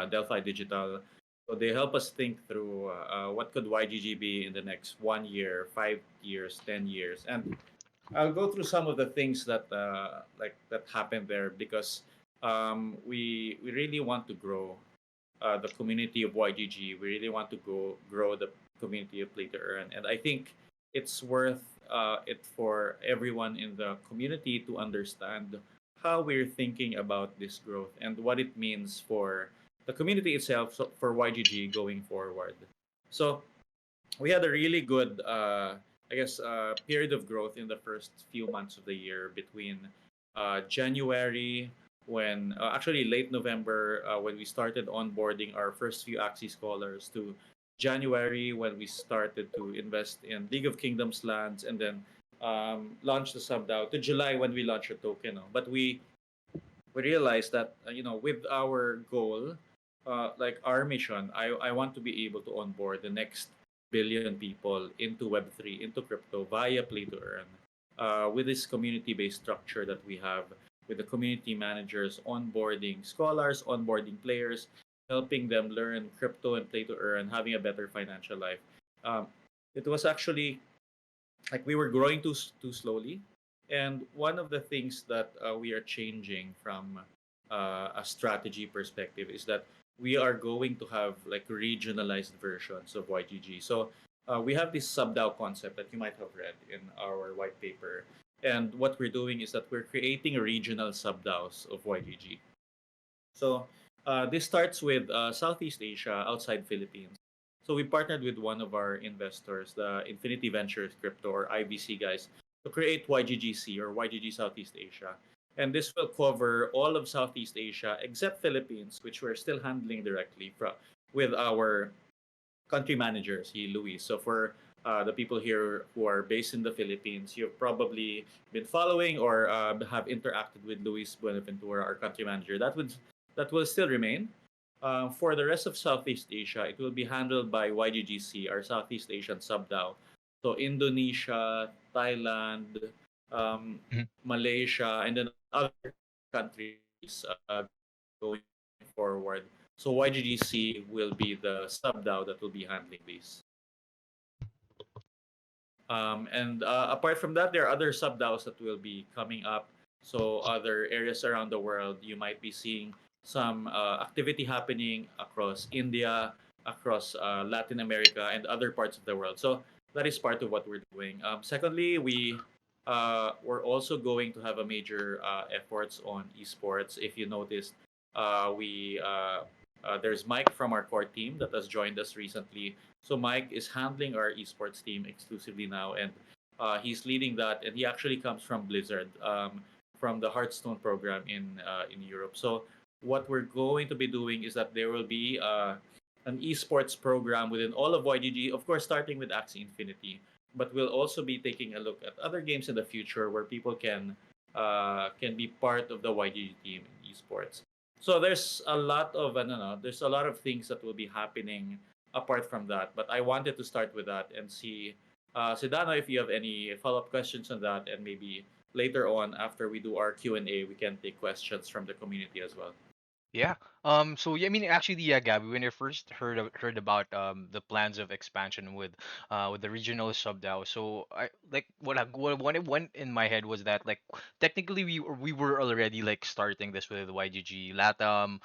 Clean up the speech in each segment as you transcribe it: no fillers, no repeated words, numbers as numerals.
Delphi Digital. So they help us think through what could YGG be in the next 1 year, 5 years, 10 years, and I'll go through some of the things that that happened there because we really want to grow the community of YGG. We really want to grow the community of Play to Earn, and I think it's worth it for everyone in the community to understand how we're thinking about this growth and what it means for the community itself, so for YGG going forward. So we had a really good, period of growth in the first few months of the year between January, when actually late November, when we started onboarding our first few Axie scholars, to January, when we started to invest in League of Kingdoms lands, and then launch the sub DAO, to July when we launched a token. No? But we realized that with our goal, like our mission, I want to be able to onboard the next billion people into Web3, into crypto via Play to Earn, with this community-based structure that we have, with the community managers onboarding scholars, onboarding players, helping them learn crypto and Play to Earn, having a better financial life. Um, it was actually like we were growing too slowly, and one of the things that we are changing from a strategy perspective is that we are going to have like regionalized versions of YGG. So we have this sub DAO concept that you might have read in our white paper, and what we're doing is that we're creating regional sub DAOs of YGG. So this starts with Southeast Asia, outside Philippines. So we partnered with one of our investors, the Infinity Ventures Crypto or IVC guys, to create YGGC or YGG Southeast Asia. And this will cover all of Southeast Asia except Philippines, which we're still handling directly with our country manager, si Luis. So for the people here who are based in the Philippines, you've probably been following or have interacted with Luis Buenaventura, our country manager. That will still remain. For the rest of Southeast Asia, it will be handled by YGGC, our Southeast Asian sub-DAO. So Indonesia, Thailand, Mhm. Malaysia, and then other countries going forward. So YGGC will be the sub-DAO that will be handling these. And apart from that, there are other sub-DAOs that will be coming up. So other areas around the world, you might be seeing some activity happening across India, across Latin America, and other parts of the world. So that is part of what we're doing. Secondly, we're also going to have a major efforts on esports. If you noticed, we there's Mike from our core team that has joined us recently. So Mike is handling our esports team exclusively now, and he's leading that. And he actually comes from Blizzard, from the Hearthstone program in Europe. So what we're going to be doing is that there will be an esports program within all of YGG, of course, starting with Axie Infinity. But we'll also be taking a look at other games in the future where people can be part of the YGG team in esports. So there's a lot of I don't know, there's a lot of things that will be happening apart from that. But I wanted to start with that and see, Sedano, if you have any follow-up questions on that, and maybe later on after we do our Q&A, we can take questions from the community as well. Yeah. So yeah, I mean, actually, yeah, Gabby, when I first heard about the plans of expansion with the regional sub DAO, so I like what it went in my head was that like technically we were already like starting this with YGG Latam,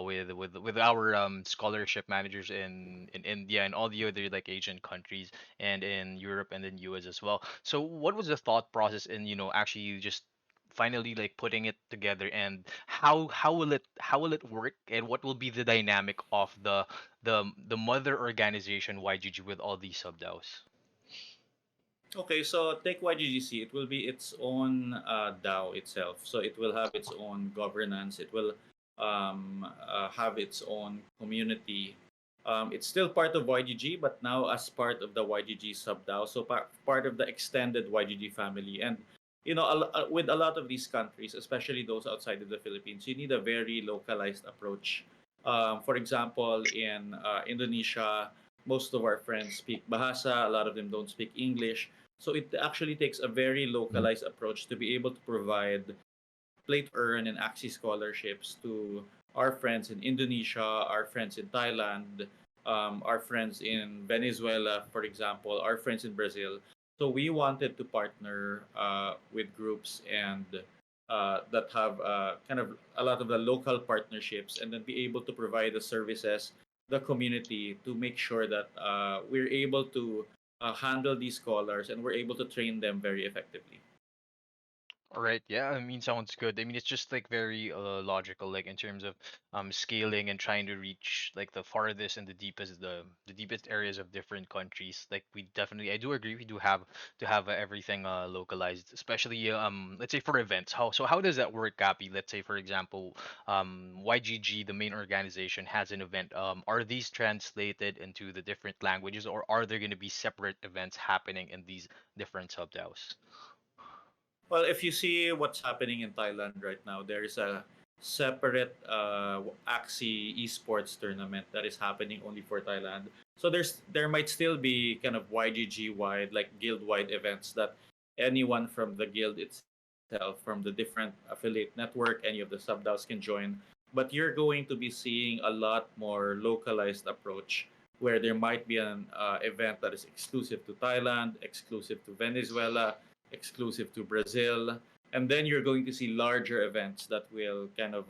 with our scholarship managers in India and all the other like Asian countries and in Europe and in US as well. So what was the thought process in actually just finally like putting it together, and how will it work, and what will be the dynamic of the mother organization YGG with all these sub DAOs? Okay, so take YGGC. It will be its own DAO itself. So it will have its own governance. It will have its own community. It's still part of YGG, but now as part of the YGG sub DAO. So part of the extended YGG family. And with a lot of these countries, especially those outside of the Philippines, you need a very localized approach. For example, in Indonesia, most of our friends speak Bahasa. A lot of them don't speak English. So it actually takes a very Mhm. localized approach to be able to provide play to earn and Axie scholarships to our friends in Indonesia, our friends in Thailand, our friends in Venezuela, for example, our friends in Brazil. So we wanted to partner with groups and that have kind of a lot of the local partnerships, and then be able to provide the services, the community, to make sure that we're able to handle these scholars and we're able to train them very effectively. All right, yeah, I mean, sounds good. I mean, it's just like very logical, like in terms of scaling and trying to reach like the farthest and the deepest areas of different countries. Like we definitely, I do agree, we do have to have everything localized, especially let's say for events. How does that work, Gabi? Let's say for example, YGG, the main organization, has an event. Are these translated into the different languages, or are there going to be separate events happening in these different sub-DAOs? Well, if you see what's happening in Thailand right now, there is a separate Axie esports tournament that is happening only for Thailand. So there might still be kind of YGG wide, like guild wide events that anyone from the guild itself, from the different affiliate network, any of the sub DAOs can join. But you're going to be seeing a lot more localized approach where there might be an event that is exclusive to Thailand, exclusive to Venezuela, exclusive to Brazil. And then you're going to see larger events that will kind of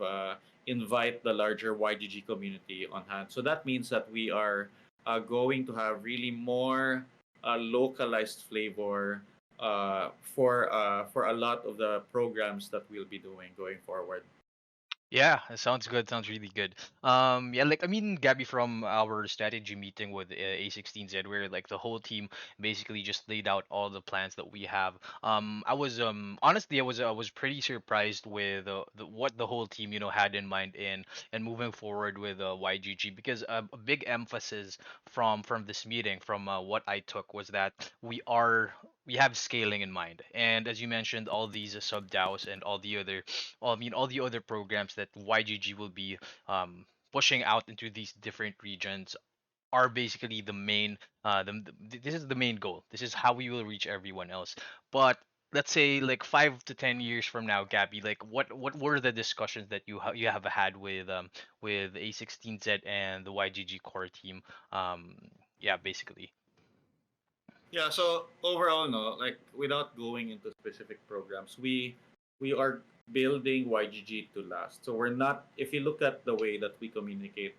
invite the larger YGG community on hand. So that means that we are going to have really more localized flavor for a lot of the programs that we'll be doing going forward. Yeah, it sounds good. Sounds really good. Yeah, like I mean, Gabby, from our strategy meeting with A16Z, where like the whole team basically just laid out all the plans that we have. I was honestly, I was pretty surprised with what the whole team had in mind in and moving forward with YGG, because a big emphasis from this meeting, from what I took, was that we have scaling in mind, and as you mentioned, all these sub DAOs and all the other programs that YGG will be pushing out into these different regions are basically the main this is the main goal. This is how we will reach everyone else. But let's say like 5 to 10 years from now, Gabby, like what were the discussions that you have had with A16Z and the YGG core team? Um, yeah, basically. Yeah, so overall, no, like without going into specific programs, we are building YGG to last. So we're not, if you look at the way that we communicate,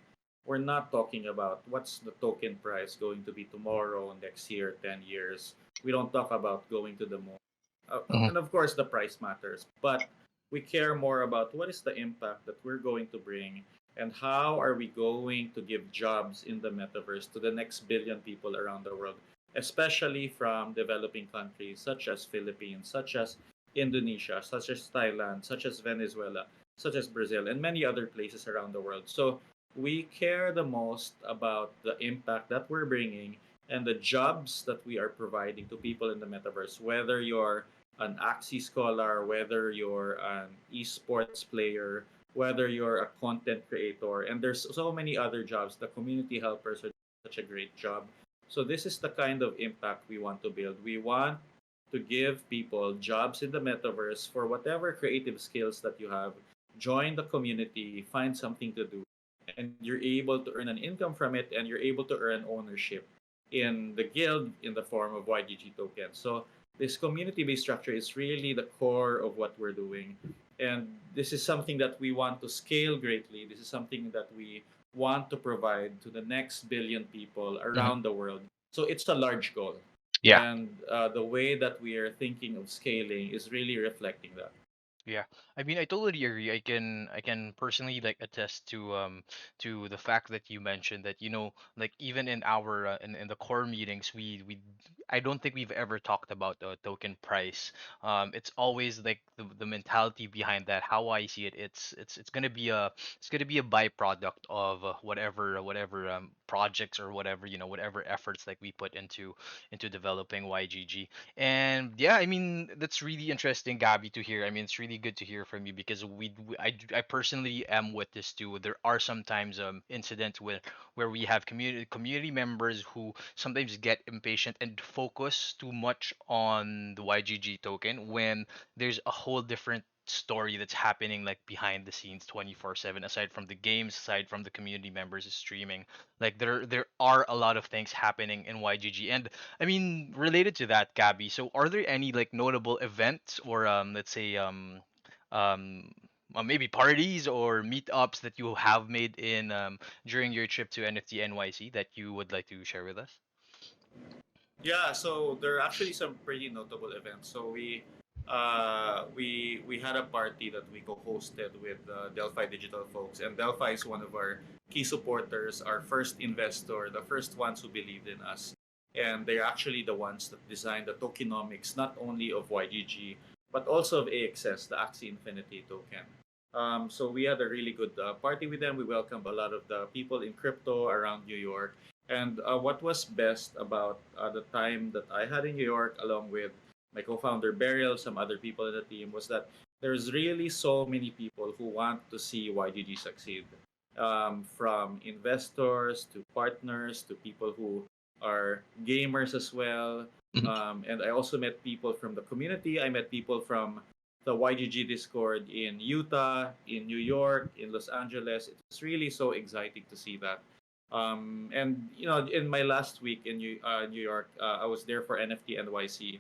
we're not talking about what's the token price going to be tomorrow, next year, 10 years. We don't talk about going to the moon. Mhm. And of course, the price matters, but we care more about what is the impact that we're going to bring and how are we going to give jobs in the metaverse to the next billion people around the world, especially from developing countries such as Philippines, such as Indonesia, such as Thailand, such as Venezuela, such as Brazil, and many other places around the world. So we care the most about the impact that we're bringing and the jobs that we are providing to people in the metaverse, whether you're an Axie scholar, whether you're an esports player, whether you're a content creator, and there's so many other jobs. The community helpers are such a great job. So this is the kind of impact we want to build. We want to give people jobs in the metaverse for whatever creative skills that you have. Join the community, find something to do, and you're able to earn an income from it, and you're able to earn ownership in the guild in the form of YGG tokens. So this community-based structure is really the core of what we're doing. And this is something that we want to scale greatly. This is something that we want to provide to the next billion people Mhm. around the world. So it's a large goal. Yeah. And the way that we are thinking of scaling is really reflecting that. Yeah, I mean, I totally agree. I can personally like attest to the fact that you mentioned that like even in our in the core meetings, we I don't think we've ever talked about the token price. It's always like the mentality behind that. How I see it, it's gonna be a byproduct of whatever projects or whatever whatever efforts like we put into developing YGG. And yeah, I mean, that's really interesting, Gabby, to hear. I mean, it's really good to hear from you, because I personally am witness to, there are sometimes incidents where we have community members who sometimes get impatient and focus too much on the YGG token, when there's a whole different story that's happening like behind the scenes 24/7, aside from the games, aside from the community members streaming. Like there are a lot of things happening in YGG. And I mean, related to that, Gabby, so are there any like notable events or let's say um maybe parties or meetups that you have made in during your trip to NFT NYC that you would like to share with us? Yeah, so there are actually some pretty notable events. So we had a party that we co-hosted with Delphi Digital folks, and Delphi is one of our key supporters, our first investor, the first ones who believed in us, and they're actually the ones that designed the tokenomics not only of YGG but also of AXS, the Axie Infinity token. So we had a really good party with them. We welcomed a lot of the people in crypto around New York. And what was best about the time that I had in New York, along with my co-founder Beryl, some other people in the team, was that there's really so many people who want to see YGG succeed, from investors to partners to people who are gamers as well. Mhm. And I also met people from the community. I met people from the YGG Discord in Utah, in New York, in Los Angeles. It's really so exciting to see that. And in my last week in New York, I was there for NFT NYC.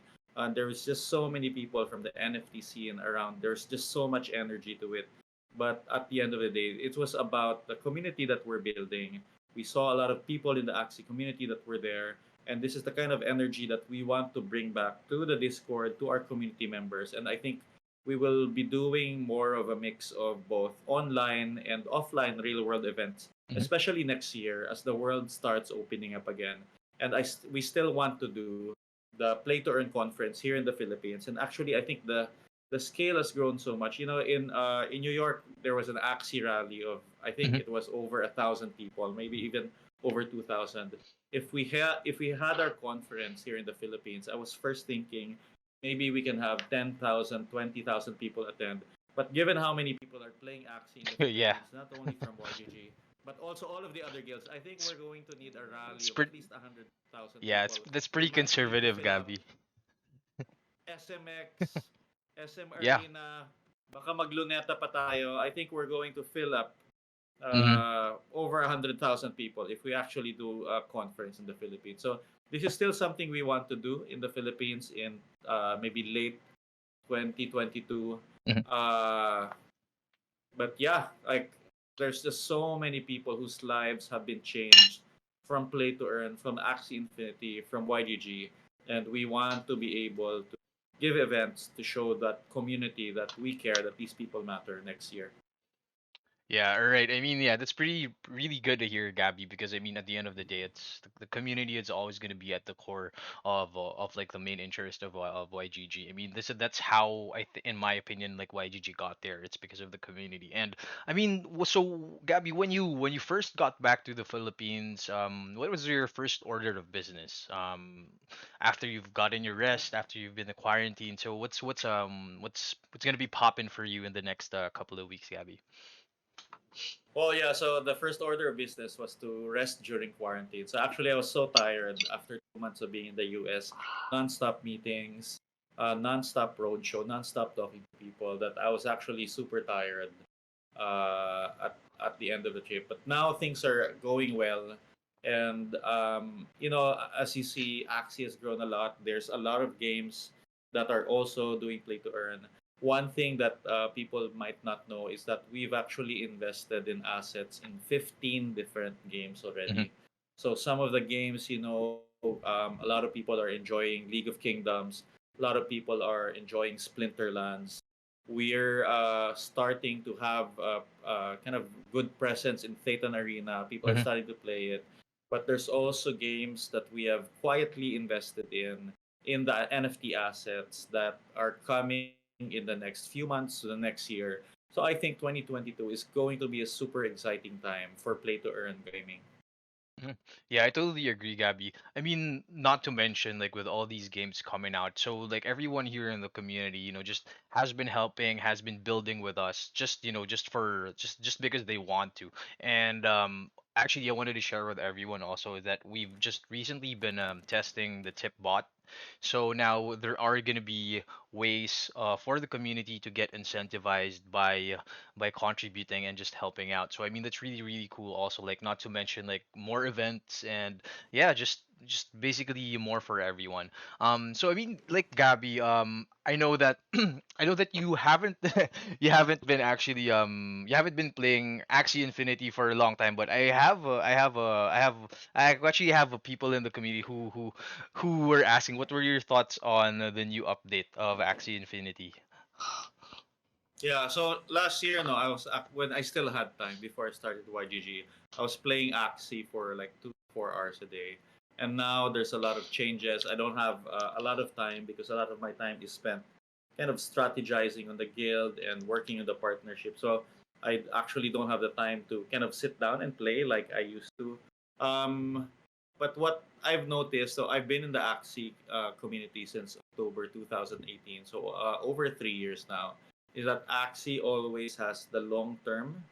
There was just so many people from the NFT scene around. There's just so much energy to it. But at the end of the day, it was about the community that we're building. We saw a lot of people in the Axie community that were there. And this is the kind of energy that we want to bring back to the Discord, to our community members. And I think we will be doing more of a mix of both online and offline real world events, Mhm. especially next year as the world starts opening up again. And we still want to do the Play to Earn conference here in the Philippines. And actually, I think the scale has grown so much. In New York, there was an Axie rally of, I think Mhm. it was over 1,000 people, maybe even over 2,000. If we had our conference here in the Philippines, I was first thinking maybe we can have 10,000, 20,000 people attend. But given how many people are playing Axie in the Yeah. Philippines, not only from YGG, but also all of the other guilds, I think It's, we're going to need a rally it's of at pretty, least 100,000 yeah, people. that's We pretty might need to conservative, fill up Gabby. SMX, SM Yeah. Arena, baka magluneta pa tayo. I think we're going to fill up Hmm. over 100,000 people if we actually do a conference in the Philippines. So this is still something we want to do in the Philippines in maybe late 2022. Hmm. Uh, but yeah, like there's just so many people whose lives have been changed from Play to Earn, from Axie Infinity, from YGG, and we want to be able to give events to show that community that we care, that these people matter next year. Yeah, all right. I mean, yeah, that's pretty really good to hear, Gabby, because I mean, at the end of the day, it's the community is always going to be at the core of like the main interest of YGG. I mean, that's how in my opinion, like YGG got there. It's because of the community. And I mean, so Gabby, when you first got back to the Philippines, what was your first order of business? After you've gotten your rest, after you've been in quarantine. So what's gonna be popping for you in the next couple of weeks, Gabby? Well, yeah, so the first order of business was to rest during quarantine. So actually, I was so tired after 2 months of being in the US, nonstop meetings, nonstop roadshow, nonstop talking to people, that I was actually super tired at the end of the trip. But now things are going well. And, as you see, Axie has grown a lot. There's a lot of games that are also doing play to earn. One thing that people might not know is that we've actually invested in assets in 15 different games Hmm. already. So some of the games, a lot of people are enjoying League of Kingdoms. A lot of people are enjoying Splinterlands. We're starting to have kind of good presence in Phaeton Arena. People are Hmm. starting to play it. But there's also games that we have quietly invested in the NFT assets that are coming in the next few months to the next year. So I think 2022 is going to be a super exciting time for play to earn gaming. Mhm. Yeah, I totally agree, Gabby. I mean, not to mention like with all these games coming out, so like everyone here in the community, just has been helping, has been building with us, just just for just because they want to. And actually, I wanted to share with everyone also that we've just recently been testing the tip bot. So now there are going to be ways for the community to get incentivized by contributing and just helping out. So I mean that's really really cool. Also, like not to mention like more events and yeah, just basically more for everyone. So I mean like Gabby, I know that I know that you haven't you haven't been actually you haven't been playing Axie Infinity for a long time, but I actually have people in the community who were asking what were your thoughts on the new update of Axie Infinity. Yeah, so last year, no, I was when I still had time before I started YGG, I was playing Axie for like 2 to 4 hours a day, and now there's a lot of changes. I don't have a lot of time because a lot of my time is spent kind of strategizing on the guild and working in the partnership. So I actually don't have the time to kind of sit down and play like I used to. Um, but what I've noticed, so I've been in the Axie community since October 2018, so over 3 years now, is that Axie always has the long term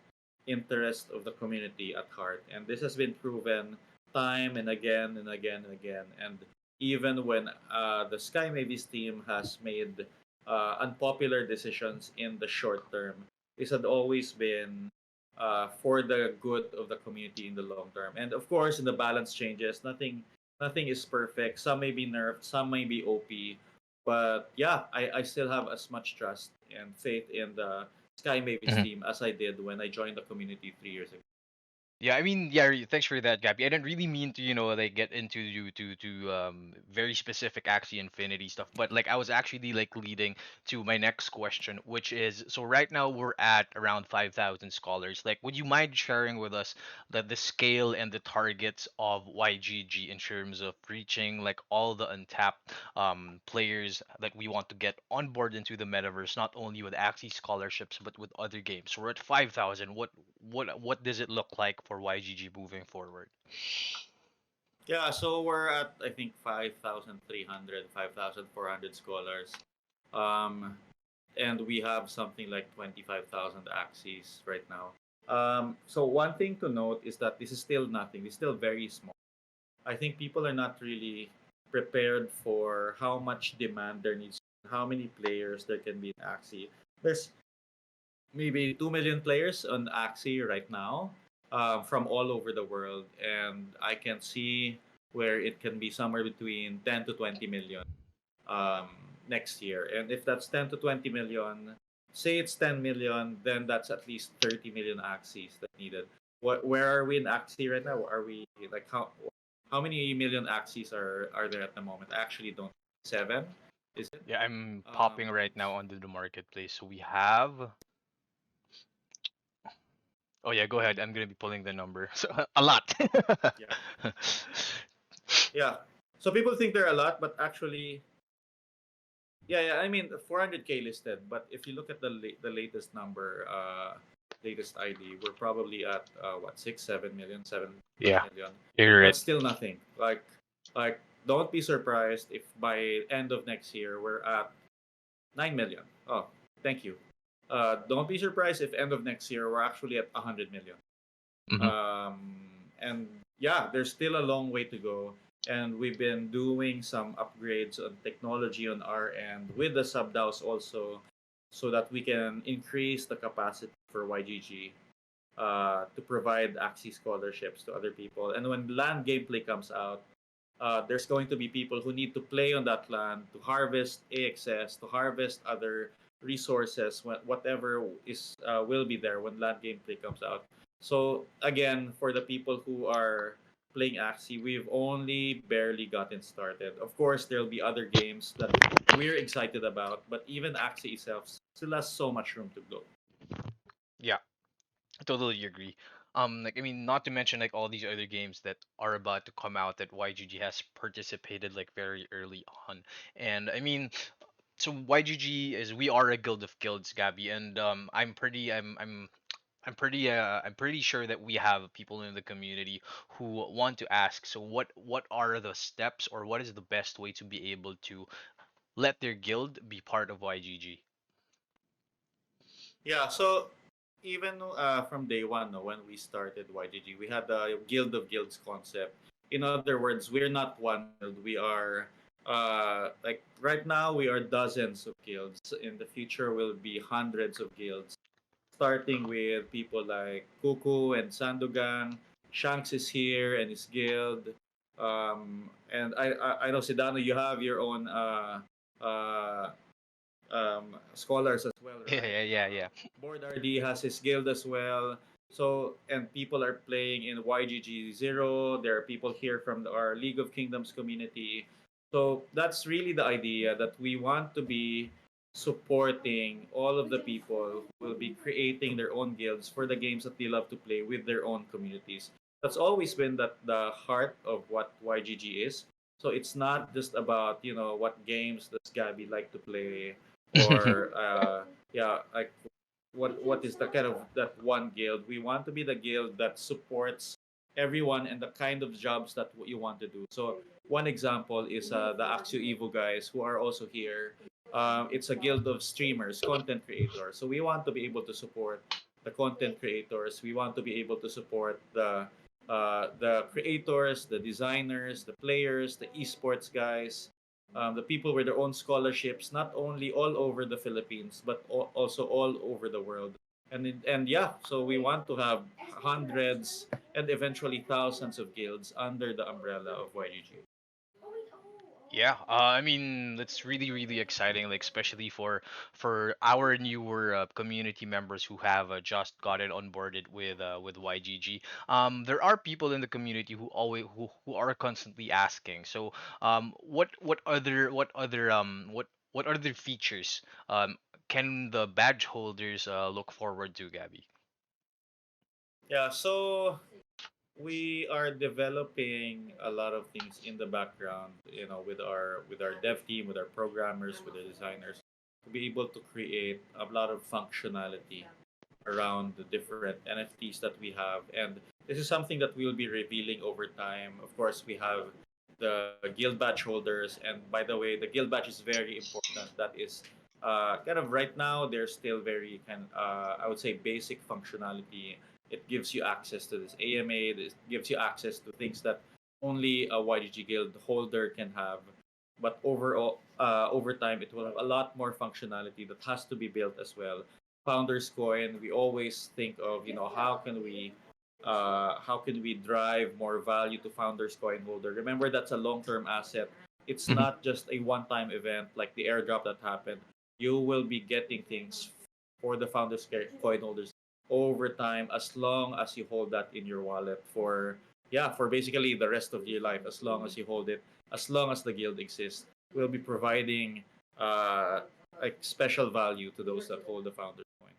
interest of the community at heart. And this has been proven time and again and again and again. And even when the Sky Mavis team has made unpopular decisions in the short term, this had always been for the good of the community in the long term. And of course, in the balance changes, nothing is perfect. Some may be nerfed, some may be OP, but yeah, I still have as much trust and faith in the Sky Mavis team as I did when I joined the community 3 years ago. Yeah, I mean, yeah, thanks for that, Gabby. I didn't really mean to, like get into you to very specific Axie Infinity stuff, but like I was actually like leading to my next question, which is so right now we're at around 5,000 scholars. Like, would you mind sharing with us the scale and the targets of YGG in terms of reaching like all the untapped players that we want to get on board into the metaverse, not only with Axie scholarships but with other games? So we're at 5,000. What does it look like for YGG moving forward? Yeah, so we're at I think 5,300, 5,400 scholars. Um, and we have something like 25,000 axes right now. So one thing to note is that this is still nothing. It's still very small. I think people are not really prepared for how much demand there needs, how many players there can be in Axie. There's maybe 2 million players on Axie right now from all over the world. And I can see where it can be somewhere between 10 to 20 million um, next year. And if that's 10 to 20 million, say it's 10 million, then that's at least 30 million Axies that needed. Where are we in Axie right now? Are we like how many million Axies are there at the moment? I actually don't. Seven? Is it? Yeah, I'm popping Um, right now onto the marketplace. So we have. Oh yeah, go ahead. I'm gonna be pulling the number. So a lot. yeah. Yeah. So people think they're a lot, but actually, yeah. I mean, 400K listed, but if you look at the latest number, latest ID, we're probably at what 6, 7 million, seven plus Yeah, million. you're right. That's still nothing. Like don't be surprised if by end of next year we're at 9 million. Oh, thank you. Don't be surprised if end of next year we're actually at 100 million. Hmm. Um, and yeah, there's still a long way to go. And we've been doing some upgrades on technology on our end with the sub DAOs also, so that we can increase the capacity for YGG to provide Axie scholarships to other people. And when land gameplay comes out, there's going to be people who need to play on that land to harvest AXS, to harvest other resources, whatever is will be there when land gameplay comes out. So again, for the people who are playing Axie, we've only barely gotten started. Of course, there'll be other games that we're excited about, but even Axie itself still has so much room to grow. Yeah, I totally agree. Like I mean, not to mention like all these other games that are about to come out that YGG has participated like very early on. And I mean, so YGG is we are a guild of guilds, Gabby, and I'm pretty sure that we have people in the community who want to ask. So what are the steps or what is the best way to be able to let their guild be part of YGG? Yeah, so even from day one, no, when we started YGG, we had the Guild of Guilds concept. In other words, we're not one guild. We are Like right now, we are dozens of guilds. In the future, will be hundreds of guilds, starting with people like Kuku and Sandogan. Shanks is here and his guild. And I know, Sedano, you have your own uh, scholars as well, Yeah, right? yeah, yeah, yeah. Board RD has his guild as well. So, and people are playing in YGG Zero. There are people here from our League of Kingdoms community. So that's really the idea, that we want to be supporting all of the people who will be creating their own guilds for the games that they love to play with their own communities. That's always been the heart of what YGG is. So it's not just about, what games does Gabby like to play, or yeah, like what is the kind of that one guild. We want to be the guild that supports everyone and the kind of jobs that you want to do. So one example is the Axio Evo guys who are also here. It's a guild of streamers, content creators. So we want to be able to support the content creators. We want to be able to support the creators, the designers, the players, the esports guys, the people with their own scholarships, not only all over the Philippines, but also all over the world. And yeah, so we want to have hundreds and eventually thousands of guilds under the umbrella of YGG. Yeah, I mean that's really really exciting, like especially for our newer community members who have just gotten onboarded with YGG. There are people in the community who always who are constantly asking. So, what other features can the badge holders look forward to, Gabby? Yeah, so we are developing a lot of things in the background, with our dev team, with our programmers, with the designers, to be able to create a lot of functionality around the different NFTs that we have. And this is something that we'll be revealing over time. Of course, we have the guild badge holders, and by the way, the guild badge is very important. That is kind of right now, they're still very I would say, basic functionality. It gives you access to this AMA. This gives you access to things that only a YGG guild holder can have. But overall, over time, it will have a lot more functionality that has to be built as well. Founders Coin, we always think of, how can we drive more value to Founders Coin holder. Remember, that's a long-term asset. It's not just a one-time event like the airdrop that happened. You will be getting things for the Coin holders over time, as long as you hold that in your wallet for basically the rest of your life. As long as you hold it, as long as the guild exists, we'll be providing uh, like special value to those that hold the Founders Coin.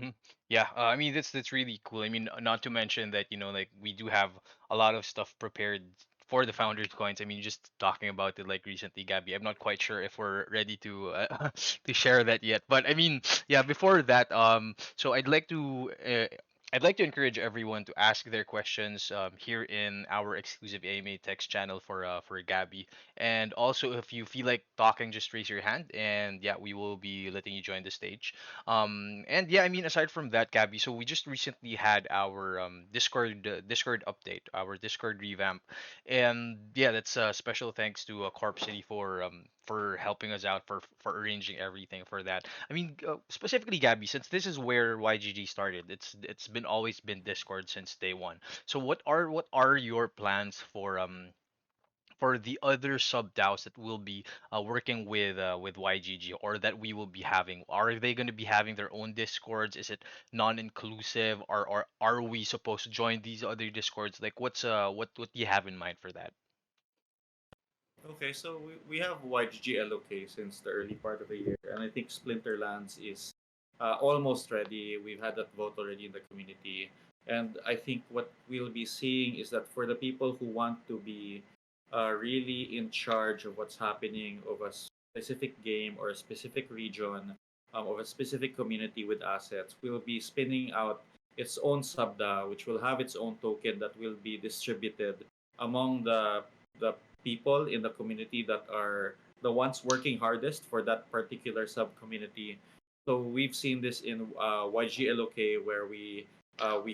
Mhm. Yeah, I mean that's really cool. I mean, not to mention that like we do have a lot of stuff prepared for the founders coins. I mean, just talking about it like recently, Gabby. I'm not quite sure if we're ready to to share that yet. But I mean, yeah. Before that, so I'd like to encourage everyone to ask their questions here in our exclusive AMA text channel for Gabby. And also, if you feel like talking, just raise your hand, and yeah, we will be letting you join the stage. And yeah, I mean, aside from that, Gabby, so we just recently had our Discord update, our Discord revamp, and yeah, that's special thanks to Corp City for helping us out for arranging everything for that. I mean, specifically Gabby, since this is where YGG started, it's been always been Discord since day one. So what are your plans for the other sub DAOs that will be working with YGG, or that we will be having? Are they going to be having their own discords? Is it non-inclusive, or are we supposed to join these other discords? Like, what do you have in mind for that? Okay, so we have YGG LOK since the early part of the year, and I think Splinterlands is almost ready. We've had that vote already in the community, and I think what we'll be seeing is that for the people who want to be really in charge of what's happening of a specific game or a specific region, of a specific community with assets, we'll be spinning out its own subda, which will have its own token that will be distributed among the people in the community that are the ones working hardest for that particular sub community. So we've seen this in YGLOK, where we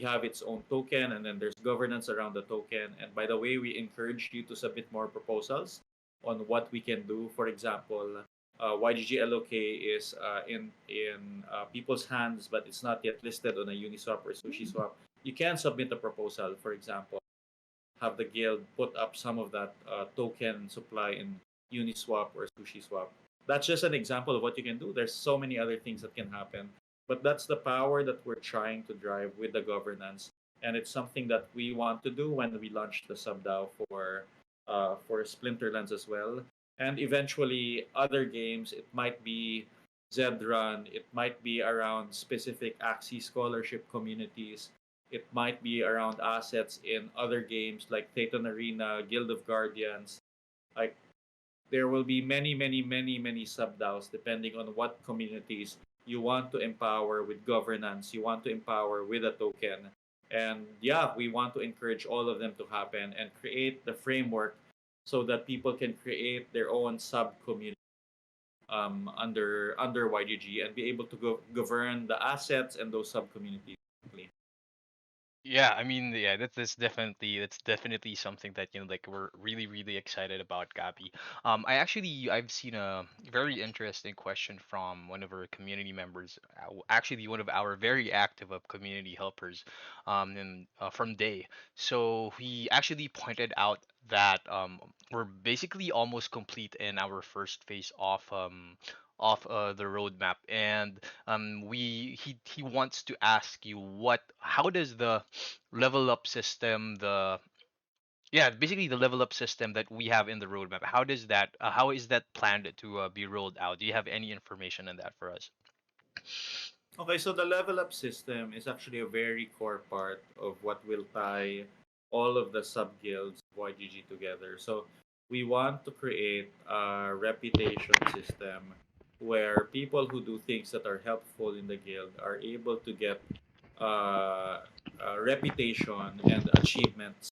have its own token, and then there's governance around the token. And by the way, we encourage you to submit more proposals. on what we can do. For example, YGG LOK is in people's hands, but it's not yet listed on a Uniswap or SushiSwap. You can submit a proposal. For example, have the guild put up some of that token supply in Uniswap or SushiSwap. That's just an example of what you can do. There's so many other things that can happen, but that's the power that we're trying to drive with the governance, and it's something that we want to do when we launch the subDAO for Splinterlands as well, and eventually other games. It might be Zedrun. It might be around specific Axie scholarship communities. It might be around assets in other games like Thetan Arena, Guild of Guardians. Like there will be many, many, many, many sub-DAOs depending on what communities you want to empower with governance, you want to empower with a token. And yeah, we want to encourage all of them to happen and create the framework so that people can create their own sub community under YGG and be able to govern the assets and those sub communities. Yeah, I mean, yeah, that's definitely something that like we're really really excited about, Gabby. I've seen a very interesting question from one of our community members, actually one of our very active community helpers, and from Day. So he actually pointed out that we're basically almost complete in our first phase of the roadmap, and he wants to ask you what how does the level up system the yeah basically the level up system that we have in the roadmap, how is that planned to be rolled out? Do you have any information on that for us? Okay, so the level up system is actually a very core part of what will tie all of the sub guilds of YGG together. So we want to create a reputation system where people who do things that are helpful in the guild are able to get reputation and achievements.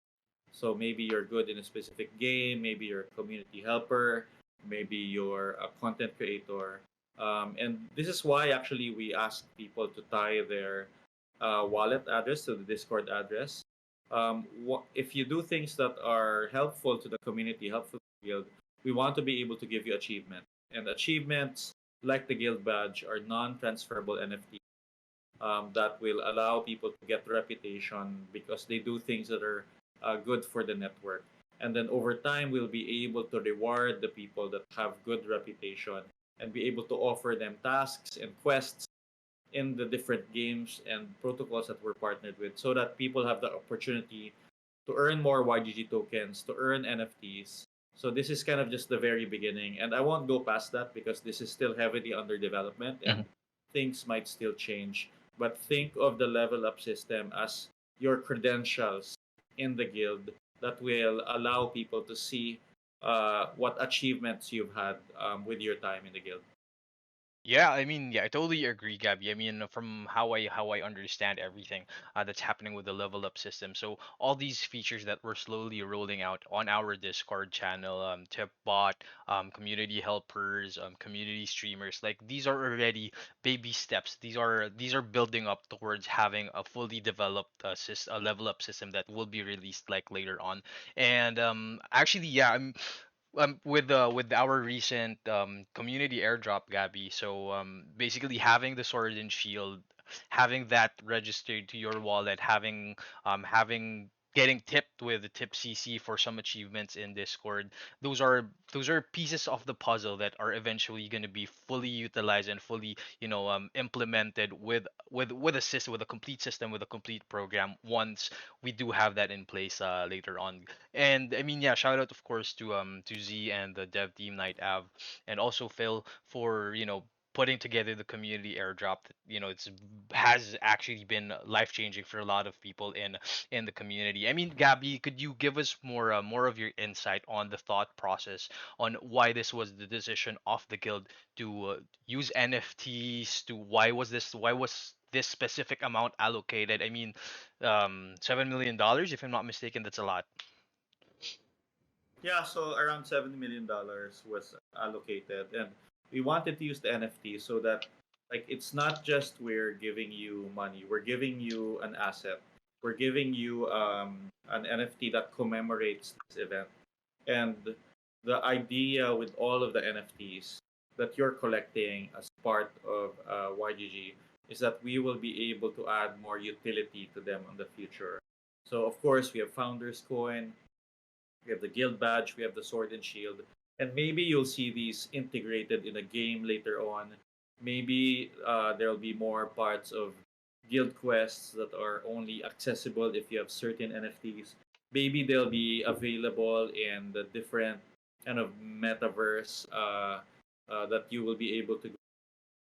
So maybe you're good in a specific game, maybe you're a community helper, maybe you're a content creator. And this is why actually we ask people to tie their wallet address to the Discord address. If you do things that are helpful to the community, helpful to the guild, we want to be able to give you achievement. And achievements, like the guild badge, are non-transferable NFT that will allow people to get reputation because they do things that are good for the network. And then over time, we'll be able to reward the people that have good reputation and be able to offer them tasks and quests in the different games and protocols that we're partnered with so that people have the opportunity to earn more YGG tokens, to earn NFTs. So this is kind of just the very beginning. And I won't go past that because this is still heavily under development and things might still change. But think of the level up system as your credentials in the guild that will allow people to see what achievements you've had with your time in the guild. Yeah, I mean, yeah, I totally agree, Gabby. I mean, from how I understand everything that's happening with the level up system. So all these features that we're slowly rolling out on our Discord channel, tip bot, community helpers, community streamers, like these are already baby steps. These are building up towards having a fully developed a level up system that will be released like later on. And actually, yeah, with our recent community airdrop, Gabby. So basically having the sword and shield, having that registered to your wallet, having getting tipped with the tip CC for some achievements in Discord. Those are pieces of the puzzle that are eventually going to be fully utilized and fully implemented with a system, with a complete system, with a complete program once we do have that in place later on. And I mean, yeah, shout out of course to Z and the dev team Night Av, and also Phil for putting together the community airdrop. That, it's has actually been life changing for a lot of people in the community. I mean, Gabby, could you give us more of your insight on the thought process on why this was the decision of the guild to use NFTs? To why was this specific amount allocated? I mean, $7 million, if I'm not mistaken, that's a lot. Yeah, so around $7 million was allocated, and we wanted to use the NFT so that like it's not just we're giving you money, we're giving you an asset, we're giving you an NFT that commemorates this event, and the idea with all of the NFTs that you're collecting as part of YGG is that we will be able to add more utility to them in the future. So of course we have Founders Coin, we have the Guild Badge, we have the Sword and Shield, and maybe you'll see these integrated in a game later on. Maybe there'll be more parts of guild quests that are only accessible if you have certain NFTs. Maybe they'll be available in the different kind of metaverse that you will be able to.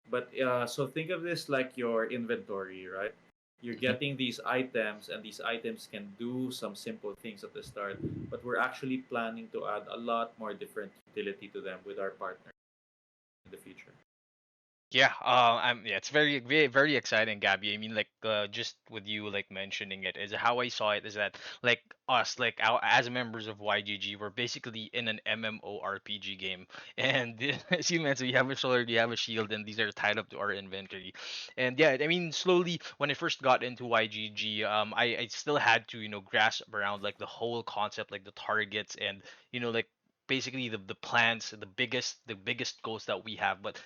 But so think of this like your inventory, right? You're Mhm. getting these items, and these items can do some simple things at the start, but we're actually planning to add a lot more different utility to them with our partner in the future. Yeah, yeah, it's very exciting, Gabby. I mean, like, just with you like mentioning it, is how I saw it is that like us, like our as members of YGG, we're basically in an MMORPG game, and as you mentioned, we have a sword, we have a shield, and these are tied up to our inventory. And yeah, I mean, slowly when I first got into YGG, I still had to grasp around like the whole concept, like the targets, and like basically the plans, the biggest goals that we have, but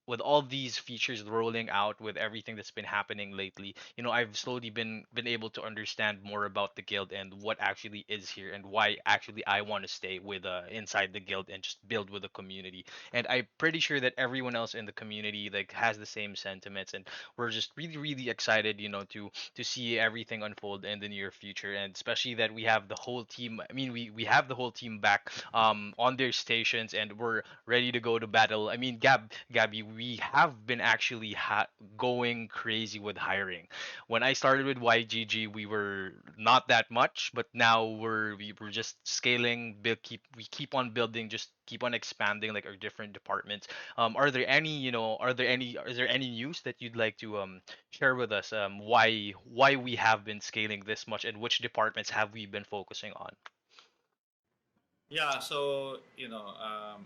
with all these features rolling out with everything that's been happening lately, I've slowly been able to understand more about the guild and what actually is here and why actually I want to stay with inside the guild and just build with the community. And I'm pretty sure that everyone else in the community like has the same sentiments, and we're just really really excited, to see everything unfold in the near future, and especially that we have the whole team. I mean, we have the whole team back on their stations, and we're ready to go to battle. I mean, Gabby, we have been actually going crazy with hiring. When I started with YGG, we were not that much, but now we're just scaling. We keep on building, just keep on expanding like our different departments. Is there any news that you'd like to share with us? Why we have been scaling this much, and which departments have we been focusing on? Yeah, so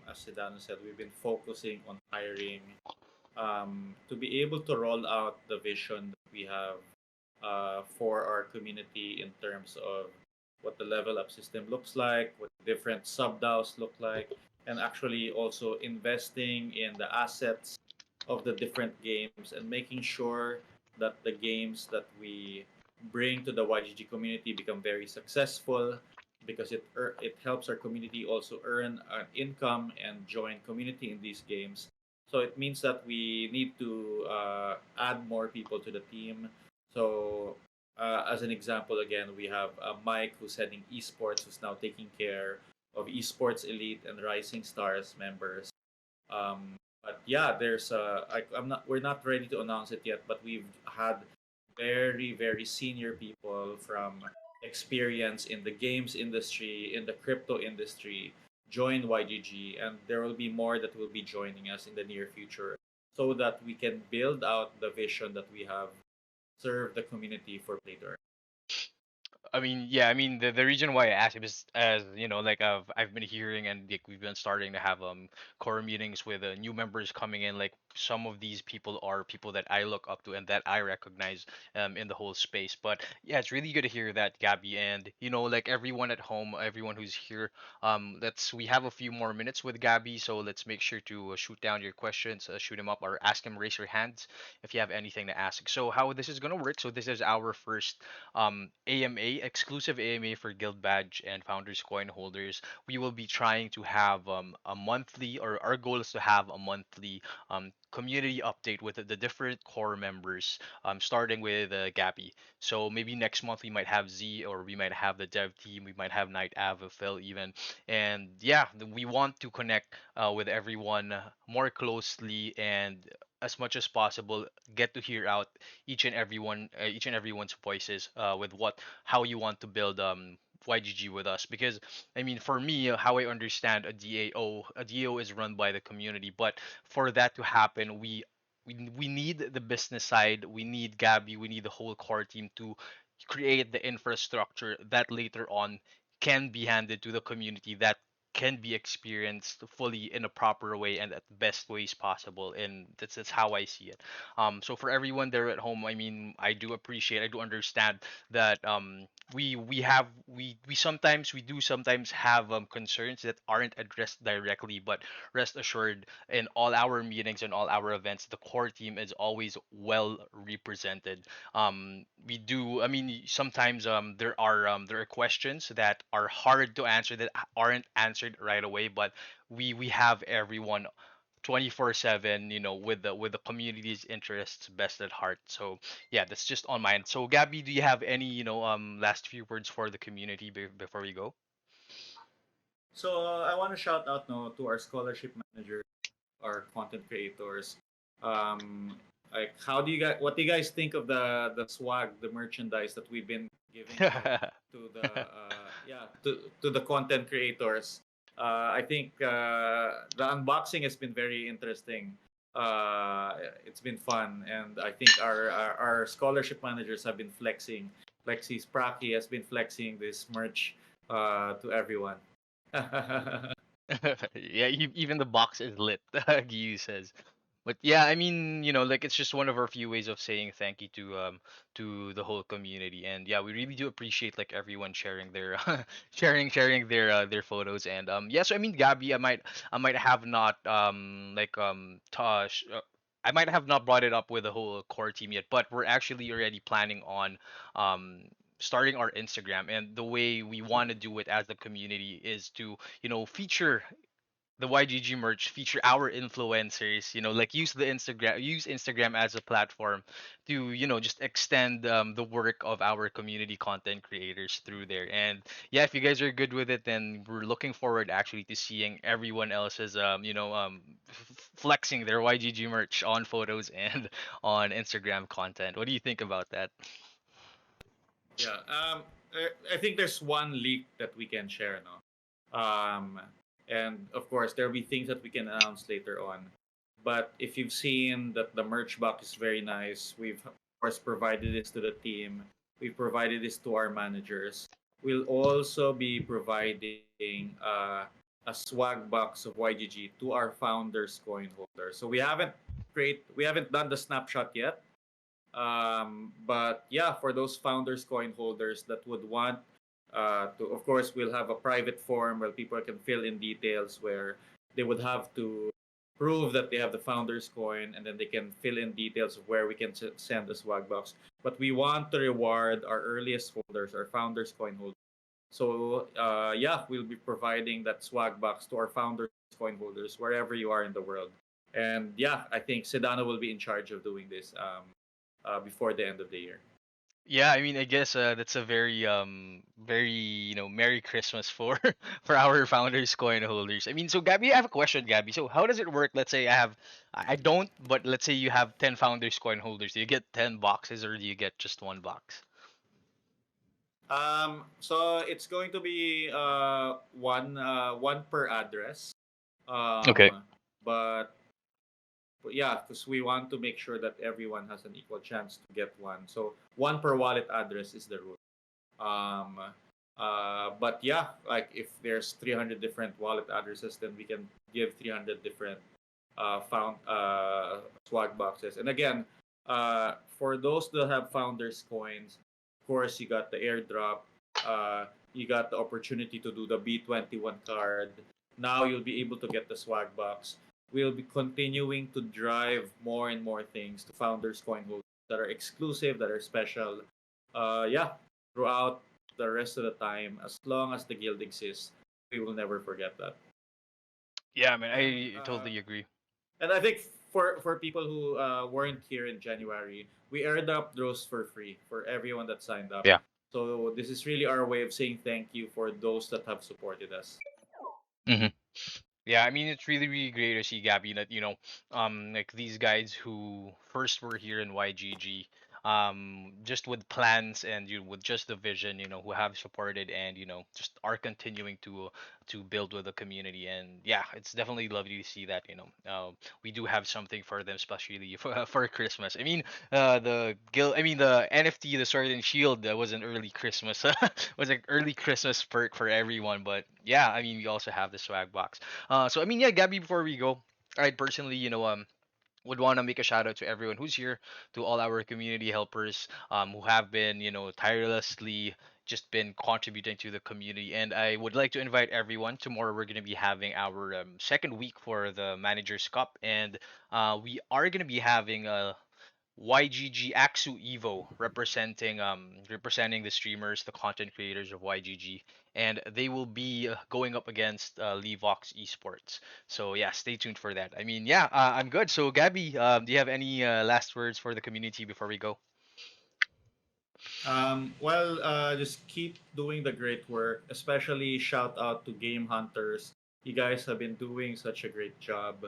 as Sedano said, we've been focusing on hiring to be able to roll out the vision that we have for our community in terms of what the level up system looks like, what different sub DAOs look like, and actually also investing in the assets of the different games and making sure that the games that we bring to the YGG community become very successful because it helps our community also earn an income and join community in these games. So it means that we need to add more people to the team. So as an example, again, we have Mike who's heading esports, who's now taking care of esports elite and rising stars members. But yeah, I'm not. We're not ready to announce it yet, but we've had very senior people from experience in the games industry, in the crypto industry, join YGG, and there will be more that will be joining us in the near future, so that we can build out the vision that we have, serve the community for play to earn. I mean, yeah, I mean the reason why I asked is as like I've been hearing, and like we've been starting to have core meetings with new members coming in. Like some of these people are people that I look up to and that I recognize in the whole space. But yeah, it's really good to hear that, Gabby, and like everyone at home, everyone who's here. Let's we have a few more minutes with Gabby, so let's make sure to shoot down your questions, shoot them up, or ask him. Raise your hands if you have anything to ask. So how this is gonna work? So this is our first AMA, exclusive AMA for Guild Badge and Founders Coin holders. We will be trying to have a monthly, or our goal is to have a monthly community update with the different core members, starting with Gabby. So maybe next month we might have Z, or we might have the dev team, we might have Night Ava, Phil even. And yeah, we want to connect with everyone more closely, and as much as possible get to hear out each and everyone's voices with how you want to build YGG with us. Because I mean, for me, how I understand a DAO is run by the community, but for that to happen, we need the business side, we need Gabby, we need the whole core team to create the infrastructure that later on can be handed to the community, that can be experienced fully in a proper way and at the best ways possible. And that's how I see it. So for everyone there at home, I mean, I do appreciate, I do understand that we sometimes we do sometimes have concerns that aren't addressed directly, but rest assured, in all our meetings and all our events, the core team is always well represented. We do, I mean, sometimes there are questions that are hard to answer, that aren't answered right away, but we have everyone 24/7, with the community's interests best at heart. So yeah, that's just on my end. So Gabby, do you have any last few words for the community before we go? So I want to shout out no to our scholarship managers, our content creators. Um, like, how do you guys? What do you guys think of the swag, the merchandise that we've been giving out to the to the content creators? I think the unboxing has been very interesting. It's been fun, and I think our scholarship managers have been flexing. Lexi Spraki has been flexing this merch to everyone. Yeah, even the box is lit, Gyu says. But yeah, I mean, like it's just one of our few ways of saying thank you to the whole community. And yeah, we really do appreciate like everyone sharing their sharing their photos. And yeah, so I mean, Gabby, I might have not I might have not brought it up with the whole core team yet, but we're actually already planning on um starting our Instagram. And the way we want to do it as a community is to feature the YGG merch, feature our influencers, like use Instagram as a platform to, just extend the work of our community content creators through there. And yeah, if you guys are good with it, then we're looking forward actually to seeing everyone else's, flexing their YGG merch on photos and on Instagram content. What do you think about that? Yeah. I think there's one leak that we can share now. And of course, there'll be things that we can announce later on. But if you've seen that the merch box is very nice, we've of course provided this to the team. We've provided this to our managers. We'll also be providing a swag box of YGG to our founders coin holder. So we haven't done the snapshot yet, but yeah, for those founders coin holders that would want to, of course, we'll have a private form where people can fill in details where they would have to prove that they have the founders coin, and then they can fill in details of where we can send the swag box. But we want to reward our earliest holders, our founders coin holders. So yeah, we'll be providing that swag box to our founders coin holders wherever you are in the world. And yeah, I think Sedano will be in charge of doing this before the end of the year. Yeah, I mean, I guess that's a very Merry Christmas for for our founders coin holders. I mean, so Gabby, I have a question, Gabby. So how does it work? Let's say I don't, but let's say you have 10 founders coin holders. Do you get 10 boxes or do you get just one box? So it's going to be one per address. Okay. But yeah, because we want to make sure that everyone has an equal chance to get one. So one per wallet address is the rule. Um, but yeah, like if there's 300 different wallet addresses, then we can give 300 different found swag boxes. And again, for those that have founders coins, of course you got the airdrop. You got the opportunity to do the B21 card. Now you'll be able to get the swag box. We'll be continuing to drive more and more things to founders coin holders that are exclusive, that are special. Yeah, throughout the rest of the time, as long as the guild exists, we will never forget that. Yeah, I mean, And I totally agree. I think for people who weren't here in January, we aired up those for free for everyone that signed up. Yeah. So this is really our way of saying thank you for those that have supported us. hmm Yeah, I mean, it's really, really great to see Gabby that, like these guys who first were here in YGG, just with plans and with just the vision, who have supported and just are continuing to build with the community. And yeah, it's definitely lovely to see that we do have something for them, especially for Christmas. I mean, the NFT, the Sword and Shield, was an early Christmas, was an early Christmas perk for everyone. But yeah, I mean, we also have the swag box. So I mean, yeah, Gabby, before we go, I personally, would want to make a shout out to everyone who's here, to all our community helpers, who have been, tirelessly just been contributing to the community. And I would like to invite everyone. Tomorrow we're going to be having our second week for the Managers Cup, and we are going to be having a YGG Axu Evo representing the streamers, the content creators of YGG, and they will be going up against Levox Esports. So yeah, stay tuned for that. I mean, yeah, I'm good. So Gabby, do you have any last words for the community before we go? Just keep doing the great work. Especially shout out to Game Hunters. You guys have been doing such a great job.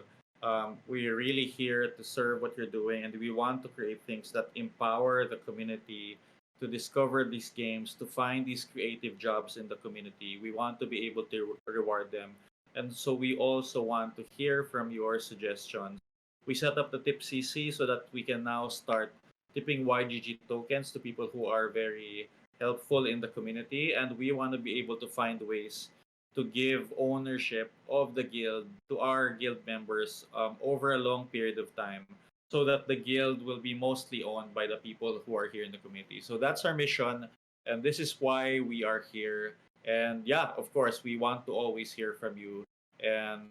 We're really here to serve what you're doing, and we want to create things that empower the community to discover these games, to find these creative jobs in the community. We want to be able to reward them. And so we also want to hear from your suggestions. We set up the Tip CC so that we can now start tipping YGG tokens to people who are very helpful in the community. And we want to be able to find ways to give ownership of the guild to our guild members over a long period of time so that the guild will be mostly owned by the people who are here in the community. So that's our mission. And this is why we are here. And yeah, of course, we want to always hear from you. And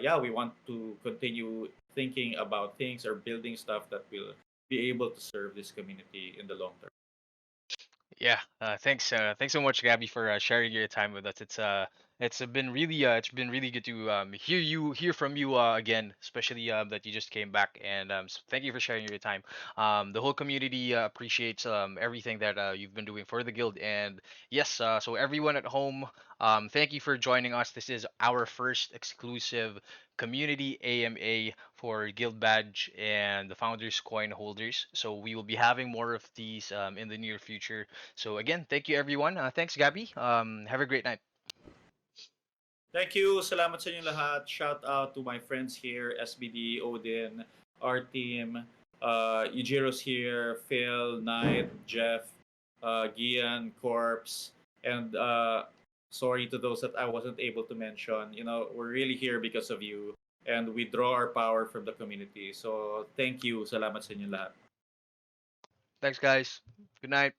yeah, we want to continue thinking about things or building stuff that will be able to serve this community in the long term. Yeah, thanks so much, Gabby, for sharing your time with us. It's been really good to hear from you again, especially that you just came back, and so thank you for sharing your time. The whole community appreciates everything that you've been doing for the guild, and yes, so everyone at home, thank you for joining us. This is our first exclusive community AMA for Guild Badge and the Founders Coin holders. So we will be having more of these in the near future. So again, thank you everyone. Thanks, Gabby. Have a great night. Thank you. Salamat sa inyo lahat. Shout out to my friends here, SBD, Odin, our team, Yujiro's here, Phil, Knight, Jeff, Gian, Corpse, and sorry to those that I wasn't able to mention. We're really here because of you, and we draw our power from the community. So thank you. Salamat sa inyo lahat. Thanks, guys. Good night.